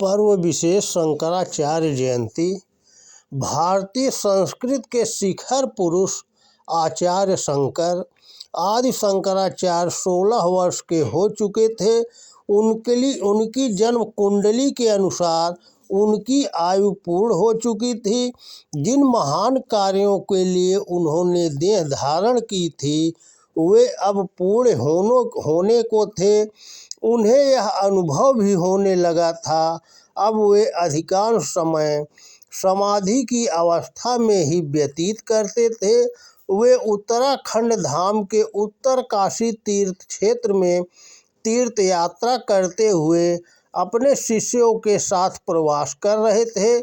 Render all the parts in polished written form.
पर्व विशेष शंकराचार्य जयंती। भारतीय संस्कृत के शिखर पुरुष आचार्य शंकर आदि शंकराचार्य 16 वर्ष के हो चुके थे। उनकी जन्म कुंडली के अनुसार उनकी आयु पूर्ण हो चुकी थी। जिन महान कार्यों के लिए उन्होंने देह धारण की थी वे अब पूर्ण होने को थे। उन्हें यह अनुभव भी होने लगा था। अब वे अधिकांश समय समाधि की अवस्था में ही व्यतीत करते थे। वे उत्तराखंड धाम के उत्तर काशी तीर्थ क्षेत्र में तीर्थ यात्रा करते हुए अपने शिष्यों के साथ प्रवास कर रहे थे।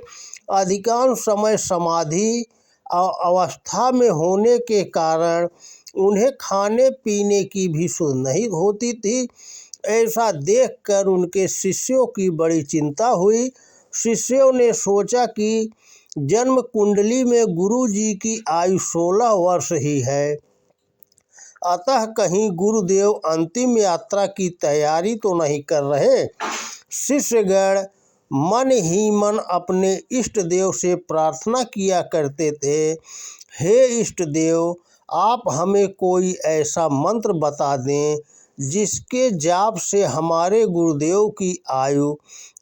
अधिकांश समय समाधि अवस्था में होने के कारण उन्हें खाने पीने की भी सुध नहीं होती थी। ऐसा देखकर उनके शिष्यों की बड़ी चिंता हुई। शिष्यों ने सोचा कि जन्म कुंडली में गुरु जी की आयु 16 वर्ष ही है, अतः कहीं गुरुदेव अंतिम यात्रा की तैयारी तो नहीं कर रहे। शिष्यगण मन ही मन अपने इष्ट देव से प्रार्थना किया करते थे, हे इष्ट देव, आप हमें कोई ऐसा मंत्र बता दें जिसके जाप से हमारे गुरुदेव की आयु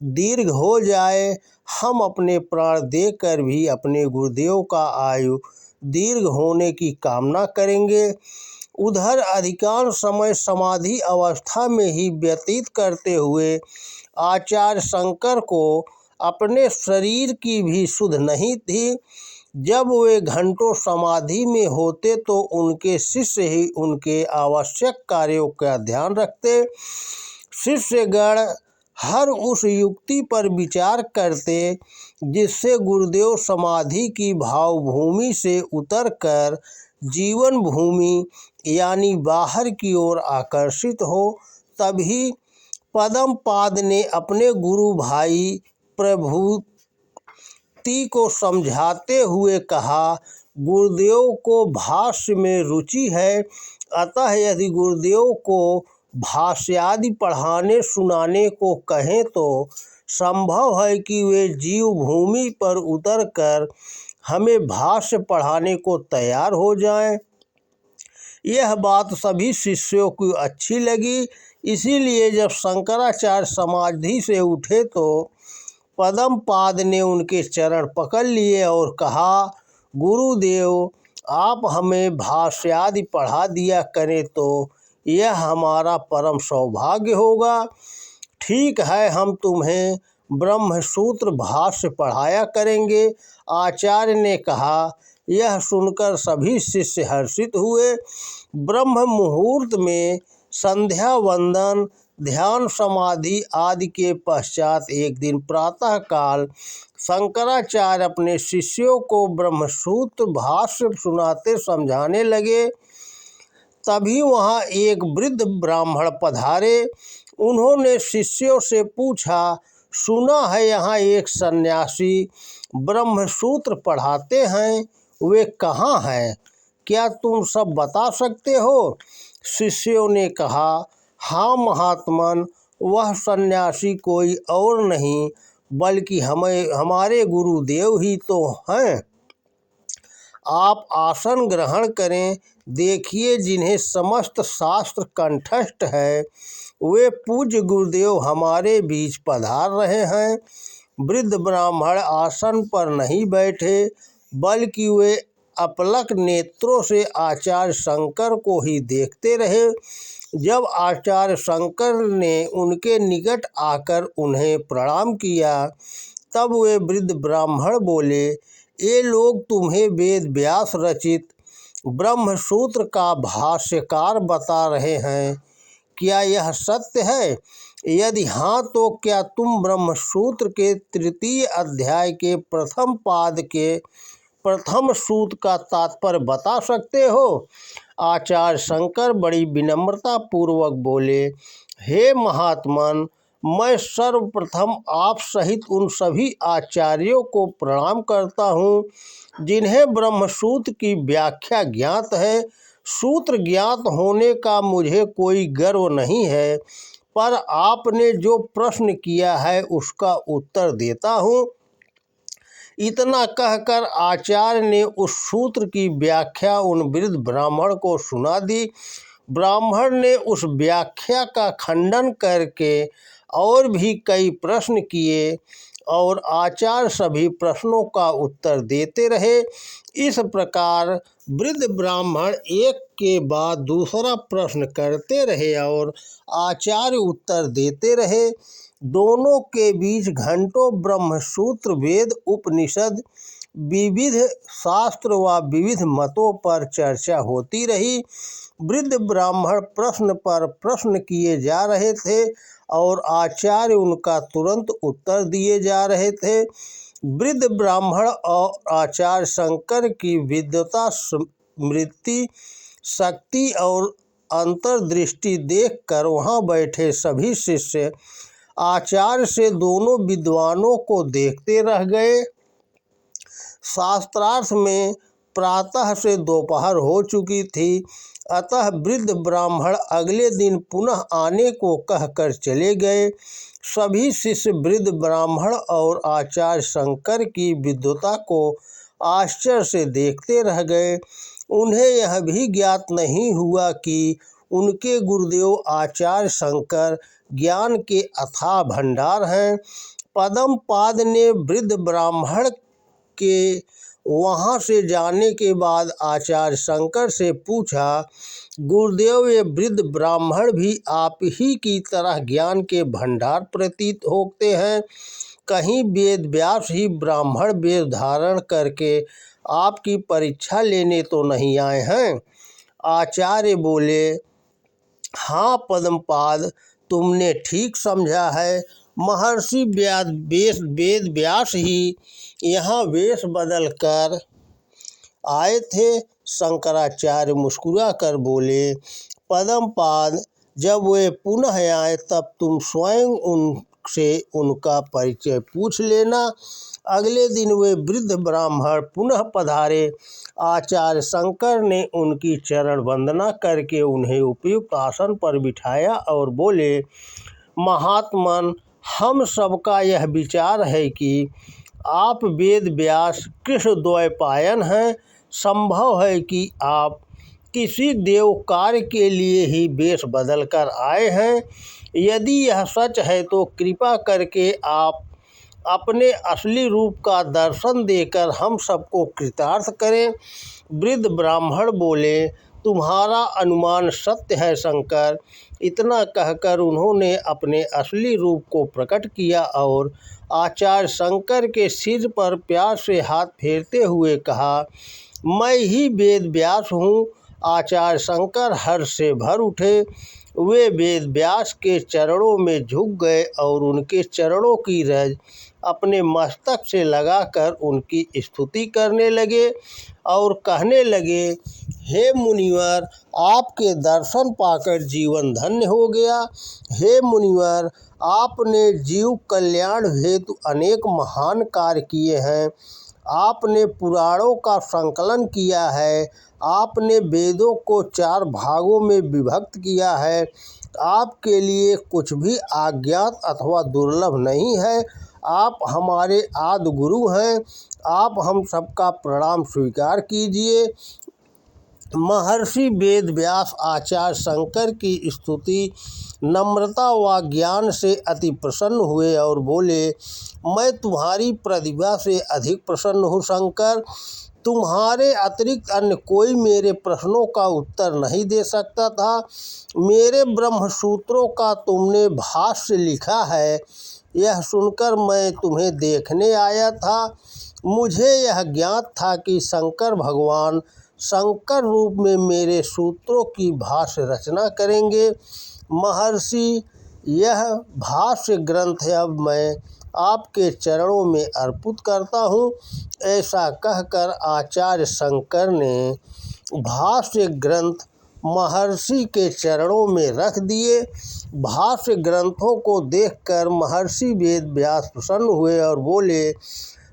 दीर्घ हो जाए। हम अपने प्राण देकर भी अपने गुरुदेव का आयु दीर्घ होने की कामना करेंगे। उधर अधिकांश समय समाधि अवस्था में ही व्यतीत करते हुए आचार्य शंकर को अपने शरीर की भी सुध नहीं थी। जब वे घंटों समाधि में होते तो उनके शिष्य ही उनके आवश्यक कार्यों का ध्यान रखते। शिष्यगण हर उस युक्ति पर विचार करते जिससे गुरुदेव समाधि की भावभूमि से उतरकर जीवन भूमि यानी बाहर की ओर आकर्षित हो। तभी पद्मपाद ने अपने गुरु भाई प्रभुति को समझाते हुए कहा, गुरुदेव को भाष्य में रुचि है, अतः यदि गुरुदेव को भाष्यादि पढ़ाने सुनाने को कहें तो संभव है कि वे जीव भूमि पर उतरकर हमें भाष्य पढ़ाने को तैयार हो जाएं। यह बात सभी शिष्यों को अच्छी लगी। इसीलिए जब शंकराचार्य समाधि से उठे तो पद्मपाद ने उनके चरण पकड़ लिए और कहा, गुरुदेव, आप हमें भाष्यादि पढ़ा दिया करें तो यह हमारा परम सौभाग्य होगा। ठीक है, हम तुम्हें ब्रह्मसूत्र भाष्य पढ़ाया करेंगे। आचार्य ने कहा। यह सुनकर सभी शिष्य हर्षित हुए। ब्रह्म मुहूर्त में संध्या वंदन ध्यान समाधि आदि के पश्चात एक दिन प्रातः काल शंकराचार्य अपने शिष्यों को ब्रह्मसूत्र भाष्य सुनाते समझाने लगे। तभी वहाँ एक वृद्ध ब्राह्मण पधारे। उन्होंने शिष्यों से पूछा, सुना है यहाँ एक सन्यासी ब्रह्मसूत्र पढ़ाते हैं, वे कहाँ हैं? क्या तुम सब बता सकते हो? शिष्यों ने कहा, हाँ महात्मन, वह सन्यासी कोई और नहीं बल्कि हमारे गुरुदेव ही तो हैं। आप आसन ग्रहण करें। देखिए, जिन्हें समस्त शास्त्र कंठस्थ है वे पूज्य गुरुदेव हमारे बीच पधार रहे हैं। वृद्ध ब्राह्मण आसन पर नहीं बैठे बल्कि वे अपलक नेत्रों से आचार्य शंकर को ही देखते रहे। जब आचार्य शंकर ने उनके निकट आकर उन्हें प्रणाम किया तब वे वृद्ध ब्राह्मण बोले, ये लोग तुम्हें वेद व्यास रचित ब्रह्मसूत्र का भाष्यकार बता रहे हैं, क्या यह सत्य है? यदि हाँ तो क्या तुम ब्रह्मसूत्र के 3 अध्याय के प्रथम पाद के प्रथम सूत्र का तात्पर्य बता सकते हो? आचार्य शंकर बड़ी विनम्रता पूर्वक बोले, हे महात्मन, मैं सर्वप्रथम आप सहित उन सभी आचार्यों को प्रणाम करता हूँ जिन्हें ब्रह्मसूत्र की व्याख्या ज्ञात है। सूत्र ज्ञात होने का मुझे कोई गर्व नहीं है, पर आपने जो प्रश्न किया है उसका उत्तर देता हूँ। इतना कहकर आचार्य ने उस सूत्र की व्याख्या उन वृद्ध ब्राह्मण को सुना दी। ब्राह्मण ने उस व्याख्या का खंडन करके और भी कई प्रश्न किए और आचार्य सभी प्रश्नों का उत्तर देते रहे। इस प्रकार वृद्ध ब्राह्मण एक के बाद दूसरा प्रश्न करते रहे और आचार्य उत्तर देते रहे। दोनों के बीच घंटों ब्रह्मसूत्र, वेद, उपनिषद, विविध शास्त्र व विविध मतों पर चर्चा होती रही। वृद्ध ब्राह्मण प्रश्न पर प्रश्न किए जा रहे थे और आचार्य उनका तुरंत उत्तर दिए जा रहे थे। वृद्ध ब्राह्मण और आचार्य शंकर की विद्वता, स्मृति शक्ति और अंतर्दृष्टि देखकर वहाँ बैठे सभी शिष्य आचार्य से दोनों विद्वानों को देखते रह गए। शास्त्रार्थ में प्रातः से दोपहर हो चुकी थी, अतः वृद्ध ब्राह्मण अगले दिन पुनः आने को कहकर चले गए। सभी शिष्य वृद्ध ब्राह्मण और आचार्य शंकर की विद्वता को आश्चर्य से देखते रह गए। उन्हें यह भी ज्ञात नहीं हुआ कि उनके गुरुदेव आचार्य शंकर ज्ञान के अथाह भंडार हैं। पद्मपाद ने वृद्ध ब्राह्मण के वहाँ से जाने के बाद आचार्य शंकर से पूछा, गुरुदेव, ये वृद्ध ब्राह्मण भी आप ही की तरह ज्ञान के भंडार प्रतीत होते हैं? कहीं वेद व्यास ही ब्राह्मण वेश धारण करके आपकी परीक्षा लेने तो नहीं आए हैं? आचार्य बोले, हाँ पद्मपाद, तुमने ठीक समझा है। महर्षि वेद व्यास ही यहाँ वेश बदल कर आए थे। शंकराचार्य मुस्कुरा कर बोले, पद्मपाद, जब वे पुनः आए तब तुम स्वयं उनसे उनका परिचय पूछ लेना। अगले दिन वे वृद्ध ब्राह्मण पुनः पधारे। आचार्य शंकर ने उनकी चरण वंदना करके उन्हें उपयुक्त आसन पर बिठाया और बोले, महात्मन, हम सबका यह विचार है कि आप वेद व्यास कृष्ण द्वैपायन हैं। संभव है कि आप किसी देव कार्य के लिए ही वेश बदल कर आए हैं। यदि यह सच है तो कृपा करके आप अपने असली रूप का दर्शन देकर हम सबको कृतार्थ करें। वृद्ध ब्राह्मण बोले, तुम्हारा अनुमान सत्य है शंकर। इतना कहकर उन्होंने अपने असली रूप को प्रकट किया और आचार्य शंकर के सिर पर प्यार से हाथ फेरते हुए कहा, मैं ही वेद व्यास हूँ। आचार्य शंकर हर्ष से भर उठे। वे वेद व्यास के चरणों में झुक गए और उनके चरणों की रज अपने मस्तक से लगाकर उनकी स्तुति करने लगे और कहने लगे, हे मुनिवर, आपके दर्शन पाकर जीवन धन्य हो गया। हे मुनिवर, आपने जीव कल्याण हेतु अनेक महान कार्य किए हैं। आपने पुराणों का संकलन किया है। आपने वेदों को 4 भागों में विभक्त किया है। आपके लिए कुछ भी अज्ञात अथवा दुर्लभ नहीं है। आप हमारे आदि गुरु हैं। आप हम सबका प्रणाम स्वीकार कीजिए। महर्षि वेद व्यास आचार्य शंकर की स्तुति, नम्रता व ज्ञान से अति प्रसन्न हुए और बोले, मैं तुम्हारी प्रतिभा से अधिक प्रसन्न हूँ शंकर। तुम्हारे अतिरिक्त अन्य कोई मेरे प्रश्नों का उत्तर नहीं दे सकता था। मेरे ब्रह्मसूत्रों का तुमने भाष्य लिखा है, यह सुनकर मैं तुम्हें देखने आया था। मुझे यह ज्ञात था कि शंकर भगवान शंकर रूप में मेरे सूत्रों की भाष्य रचना करेंगे। महर्षि, यह भाष्य ग्रंथ अब मैं आपके चरणों में अर्पित करता हूँ। ऐसा कहकर आचार्य शंकर ने भाष्य ग्रंथ महर्षि के चरणों में रख दिए। भाष्य ग्रंथों को देखकर महर्षि वेद व्यास प्रसन्न हुए और बोले,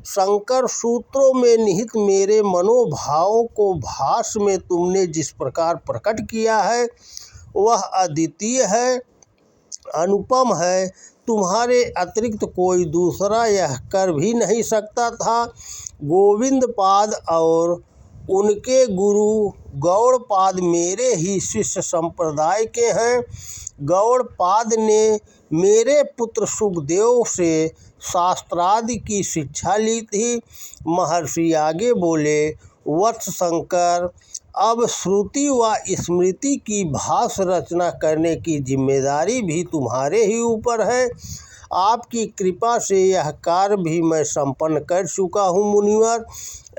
शंकर, सूत्रों में निहित मेरे मनोभावों को भाष्य में तुमने जिस प्रकार प्रकट किया है वह अद्वितीय है। अनुपम है, तुम्हारे अतिरिक्त कोई दूसरा यह कर भी नहीं सकता था। गोविंद पाद और उनके गुरु गौड़पाद मेरे ही शिष्य संप्रदाय के हैं। गौड़पाद ने मेरे पुत्र सुखदेव से शास्त्रादि की शिक्षा ली थी। महर्षि आगे बोले, वत्स शंकर, अब श्रुति व स्मृति की भाष्य रचना करने की जिम्मेदारी भी तुम्हारे ही ऊपर है। आपकी कृपा से यह कार्य भी मैं संपन्न कर चुका हूँ मुनिवर।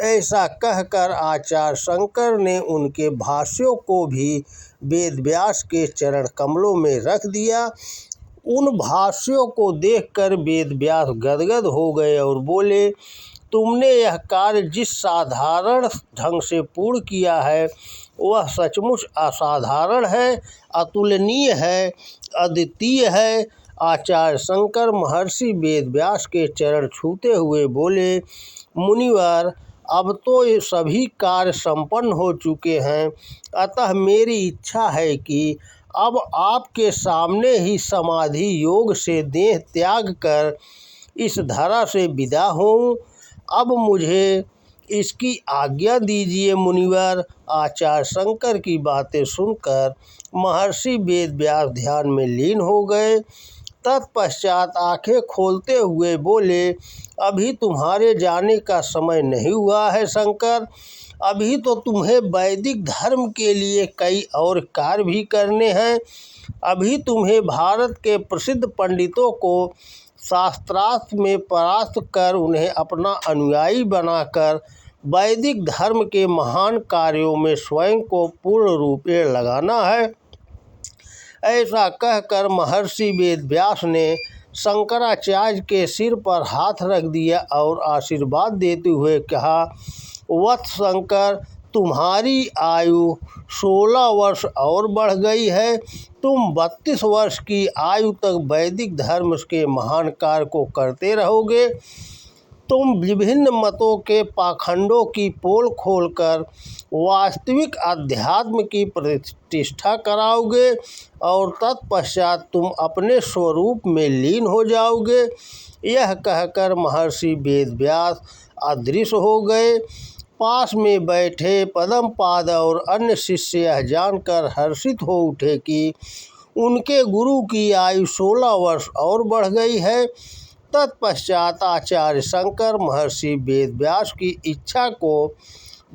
ऐसा कहकर आचार्य शंकर ने उनके भाष्यों को भी वेद व्यास के चरण कमलों में रख दिया। उन भाष्यों को देखकर वेद व्यास गदगद हो गए और बोले, तुमने यह कार्य जिस साधारण ढंग से पूर्ण किया है वह सचमुच असाधारण है, अतुलनीय है, अद्वितीय है। आचार्य शंकर महर्षि वेद व्यास के चरण छूते हुए बोले, मुनिवर, अब तो ये सभी कार्य संपन्न हो चुके हैं, अतः मेरी इच्छा है कि अब आपके सामने ही समाधि योग से देह त्याग कर इस धरा से विदा होऊं। अब मुझे इसकी आज्ञा दीजिए मुनिवर। आचार्य शंकर की बातें सुनकर महर्षि वेद व्यास ध्यान में लीन हो गए। तत्पश्चात आंखें खोलते हुए बोले, अभी तुम्हारे जाने का समय नहीं हुआ है शंकर। अभी तो तुम्हें वैदिक धर्म के लिए कई और कार्य भी करने हैं। अभी तुम्हें भारत के प्रसिद्ध पंडितों को शास्त्रार्थ में परास्त कर उन्हें अपना अनुयायी बनाकर वैदिक धर्म के महान कार्यों में स्वयं को पूर्ण रूपे लगाना है। ऐसा कहकर महर्षि वेद व्यास ने शंकराचार्य के सिर पर हाथ रख दिया और आशीर्वाद देते हुए कहा, वत्स शंकर, तुम्हारी आयु 16 वर्ष और बढ़ गई है। तुम 32 वर्ष की आयु तक वैदिक धर्म के महान कार्य को करते रहोगे। तुम विभिन्न मतों के पाखंडों की पोल खोलकर वास्तविक अध्यात्म की प्रतिष्ठा कराओगे और तत्पश्चात तुम अपने स्वरूप में लीन हो जाओगे। यह कहकर महर्षि वेद व्यास अदृश्य हो गए। पास में बैठे पद्मपाद और अन्य शिष्य यह जानकर हर्षित हो उठे कि उनके गुरु की आयु 16 वर्ष और बढ़ गई है। तत्पश्चात आचार्य शंकर महर्षि वेद व्यास की इच्छा को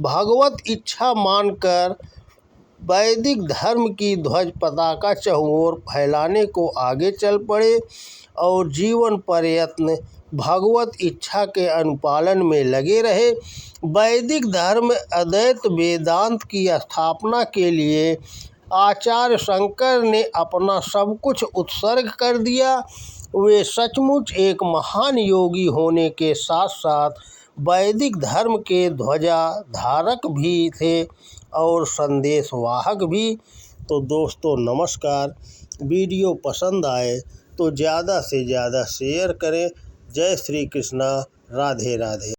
भगवत इच्छा मानकर वैदिक धर्म की ध्वज पताका चहुओर फैलाने को आगे चल पड़े और जीवन पर्यंत भगवत इच्छा के अनुपालन में लगे रहे। वैदिक धर्म अद्वैत वेदांत की स्थापना के लिए आचार्य शंकर ने अपना सब कुछ उत्सर्ग कर दिया। वे सचमुच एक महान योगी होने के साथ साथ वैदिक धर्म के ध्वजा धारक भी थे और संदेशवाहक भी। तो दोस्तों नमस्कार, वीडियो पसंद आए तो ज़्यादा से ज़्यादा शेयर करें। जय श्री कृष्णा, राधे राधे।